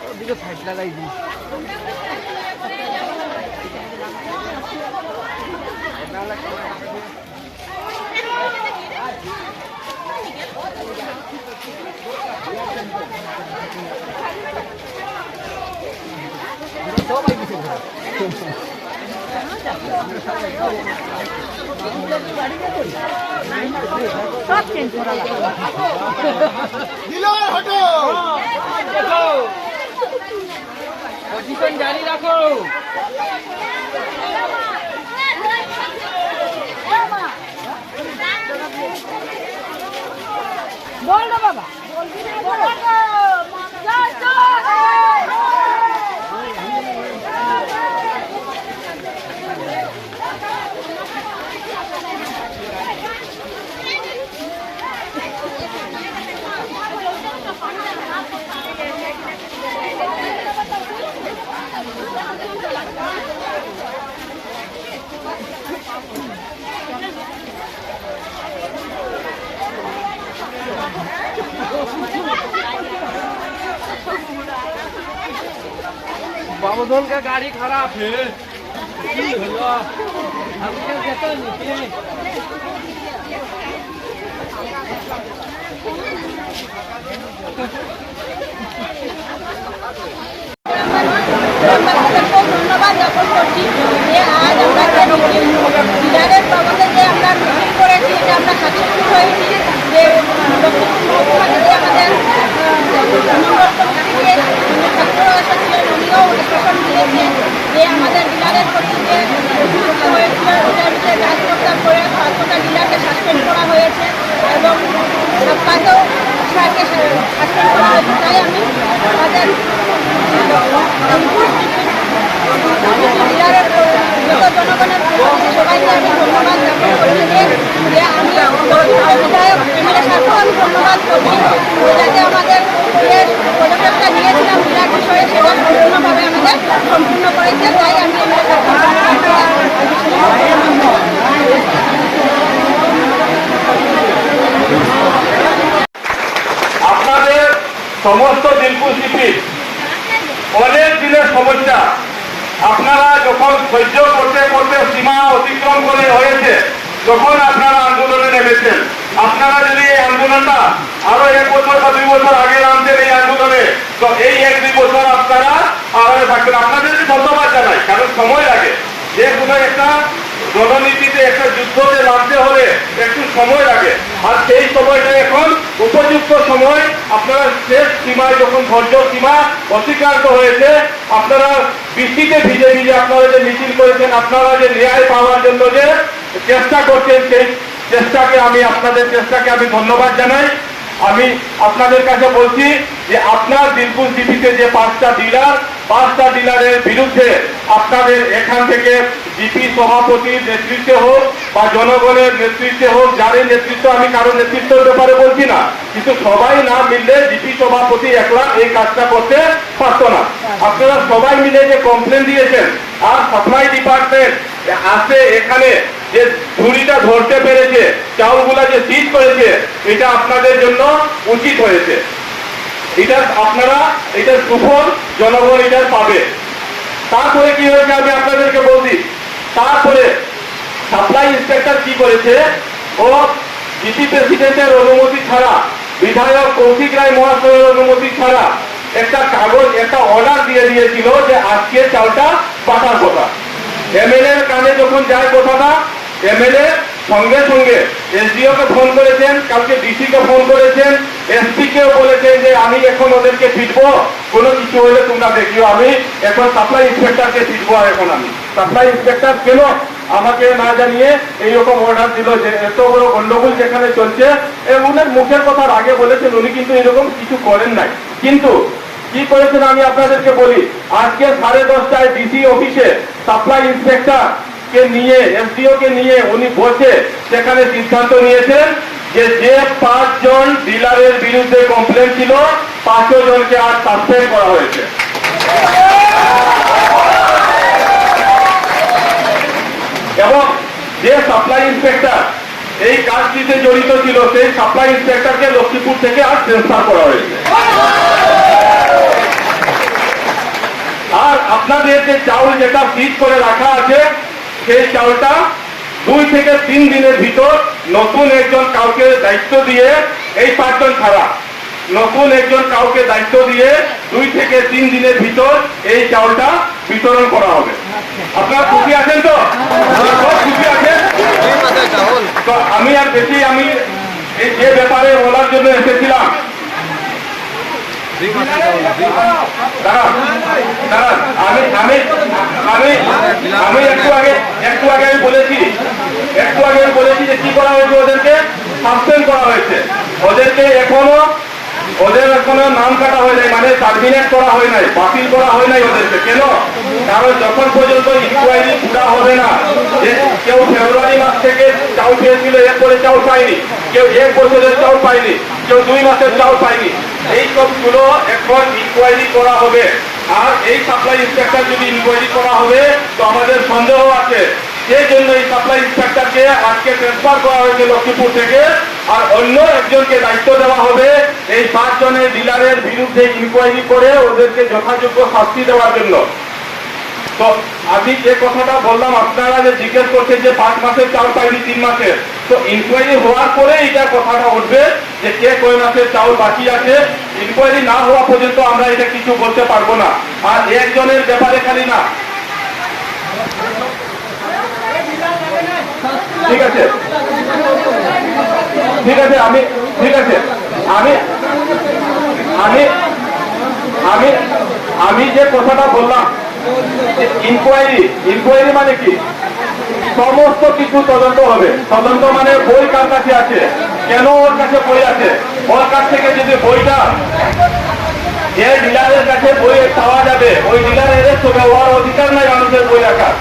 ওদিকে সাইড লাগাই দিই। সব চেঞ্জ করা পজিশন জারি রাখো। বল না বাবা बाबूधन का गाड़ी खराब है। ধন্যবাদ জ্ঞাপন করছি যে আজ আমরা ডিলারের বাবদে যে আমরা মিটিং করেছি যে আমরা সাকসেসফুল হয়েছি যে মুখ্যমন্ত্রী আমাদের ছাত্র আসছিলেন উনিও শাসন দিয়েছেন যে আমাদের ডিলারের প্রতি যে হয়েছিল ওটার যে কাজ করতে করে 5টা ডিলারকে সাসপেন্ড করা হয়েছে এবং সপ্তাহেও স্যারকে সাসপেন্ড করা হয়েছে। তাই আমি আমাদের ডিলারের যত জনগণের সবাইকে আমি ধন্যবাদ জ্ঞাপন করছি যে আমি বিধায়ক এমএলএ সাহেবকেও আমি ধন্যবাদ করছি যাতে আমাদের যে পদক্ষেপটা নিয়েছিলাম ডিলার বিষয়ে সেটা সম্পূর্ণভাবে আমাদের সম্পূর্ণ করেছে। তাই আমি এমএলএ সাহেবকে আপনাদের সমস্ত দিলকুশ সিটির অনেক দিনের সমস্যা আপনারা যখন সহ্য করতে করতে সীমা অতিক্রম করে হয়েছে তখন আপনারা আন্দোলনে নেমেছেন। আপনারা যদি এই আন্দোলনটা আরো 1 বছর বা 2 বছর আগে নামতেন এই আন্দোলনে, তো এই 1-2 বছর আপনারা আড়ালে থাকতেন। আপনাদেরকে ধন্যবাদ জানাই, কারণ সময় লাগে। যে কোনো একটা জননীতিতে একটা যুদ্ধতে নামতে হলে একটু সময় লাগে, আর সেই সময়টা এখন উপযুক্ত সময়। আপনারা শেষ সীমায় যখন ধৈর্য সীমা অতিক্রান্ত হয়েছে, আপনারা বৃষ্টিতে ভিজে ভিজে আপনারা যে মিছিল করেছেন, আপনারা যে ন্যায় পাওয়ার জন্য যে চেষ্টা করছেন, সেই চেষ্টাকে আপনাদের চেষ্টাকে আমি ধন্যবাদ জানাই। আমি আপনাদের কাছে বলছি যে আপনার দিলকুশ জিপিতে যে 5টা ডিলারের বিরুদ্ধে আপনাদের এখান থেকে জিপি সভাপতির নেতৃত্বে হোক বা জনগণের নেতৃত্বে হোক, যাদের নেতৃত্ব, আমি কারোর নেতৃত্বের ব্যাপারে বলছি না, কিন্তু সবাই না মিললে জিপি সভাপতি একলা এই কাজটা করতে পারতো না। আপনারা সবাই মিলে যে কমপ্লেন দিয়েছেন, আর সাপ্লাই ডিপার্টমেন্ট আসে এখানে যে ঝুড়িটা ধরতে পেরেছে, চাউলগুলা যে সিজ করেছে, এটা আপনাদের জন্য উচিত হয়েছে। এটা আপনারা এটার সুফল জনগণ এটার পাবে। তারপরে কি হয়েছে আমি আপনাদেরকে বলছি। তারপরে সাপ্লাই ইন্সপেক্টর কি করেছে, ও জিপি প্রেসিডেন্টের অনুমতি ছাড়া, বিধায়ক কৌশিক রায় মহাশয়ের অনুমতি ছাড়া একটা কাগজ, একটা অর্ডার দিয়ে দিয়েছিল যে আজকে চালটা পাঠার কথা। এমএলএ কানে যখন যায় কথাটা, এমএলএ সঙ্গে সঙ্গে এসডিও কে ফোন করেছেন, কালকে ডিসি কে ফোন করেছেন, এসপি কেও বলেছেন যে আমি এখন ওদেরকে ফিরবো, কোনো কিছু হলে তোমরা দেখিও, আমি এখন সাপ্লাই ইন্সপেক্টরকে ফিরবো। এখন আমি সাপ্লাই ইন্সপেক্টর কেন আমাকে না জানিয়ে এইরকম অর্ডার দিল যে এত বড় গন্ডগোল যেখানে চলছে। উনার মুখের কথার আগে বলেছেন উনি কিন্তু এরকম কিছু করেন নাই, কিন্তু কি করেছেন আমি আপনাদেরকে বলি। আজকে 10:30টায় ডিসি অফিসে সাপ্লাই ইন্সপেক্টর কে নিয়ে, এসডিও কে নিয়ে উনি বসে সেখানে সিদ্ধান্ত নিয়েছেন যে 5 জন ডিলারের বিরুদ্ধে কমপ্লেন ছিল, 5 জনকে আজ সাসপেন্ড করা হয়েছে। এবং যে সাপ্লাই ইন্সপেক্টর এই কাজটিতে জড়িত ছিল সেই সাপ্লাই ইন্সপেক্টরকে লক্ষ্মীপুর থেকে আর ট্রান্সফার করা হয়েছে। আর আপনাদের যে চাউল যেটা ফ্রিজ করে রাখা আছে সেই চাউলটা 2 থেকে 3 দিনের ভিতর নতুন একজন কাউকে দায়িত্ব দিয়ে, এই 5 জন ছাড়া নতুন একজন কাউকে দায়িত্ব দিয়ে 2 থেকে 3 দিনের ভিতর এই চাউলটা বিতরণ করা হবে। আপনারা খুশি আছেন তো? সব খুশি আছেন তো? আমি আর বেশি আমি এই যে ব্যাপারে বলার জন্য এসেছিলাম, দাঁড়ান, আমি আমি আমি আমি একটু আগে আমি বলেছি যে কি করা হয়েছে, ওদেরকে সাসপেন্ড করা হয়েছে। ওদের এখনো নাম কাটা হয় নাই, মানে টার্মিনেট করা হয় নাই, বাতিল করা হয় নাই ওদেরকে। কেন? কারণ যখন পর্যন্ত ইনকোয়ারি পুরা হবে না, যে কেউ ফেব্রুয়ারি মাস থেকে চাউল পেয়েছিল এরপরে চাউল পায়নি, কেউ 1 বছরের চাউল পায়নি, কেউ 2 মাসের চাউল পায়নি, এই সবগুলো এখন ইনকোয়ারি করা হবে। আর এই সাপ্লাই ইন্সপেক্টর যদি ইনকোয়ারি করা হবে তো আমাদের সন্দেহ আছে, সেই জন্য এই সাপ্লাই ইন্সপেক্টরকে আজকে ট্রান্সফার করা হয়েছে লক্ষ্মীপুর থেকে। আর অন্য একজনকে দায়িত্ব দেওয়া হবে এই 5 জনের ডিলারের বিরুদ্ধে ইনকোয়ারি করে ওদেরকে যথাযোগ্য শাস্তি দেওয়ার জন্য। তো আমি যে কথাটা বললাম, আপনারা যে জিজ্ঞেস করছেন যে 5 মাসের চাউল পাইনি 3 মাসের, তো ইনকোয়ারি হওয়ার পরে এটা কথাটা উঠবে যে কে কয় মাসের চাউল বাকি আছে। ইনকোয়ারি না হওয়া পর্যন্ত আমরা এটা কিছু বলতে পারবো না। আর একজনের ব্যাপারে খালি না, ঠিক আছে আমি যে কথাটা বললাম, ইনকোয়ারি মানে কি, সমস্ত কিছু তদন্ত হবে। তদন্ত মানে বই কার কাছে আছে, কেন ওর কাছে বই আছে, ওর কাছ থেকে যদি বইটা যে ডিলারের কাছে বই পাওয়া যাবে, ওই ডিলারের হওয়ার অধিকার নাই মানুষের বই রাখার।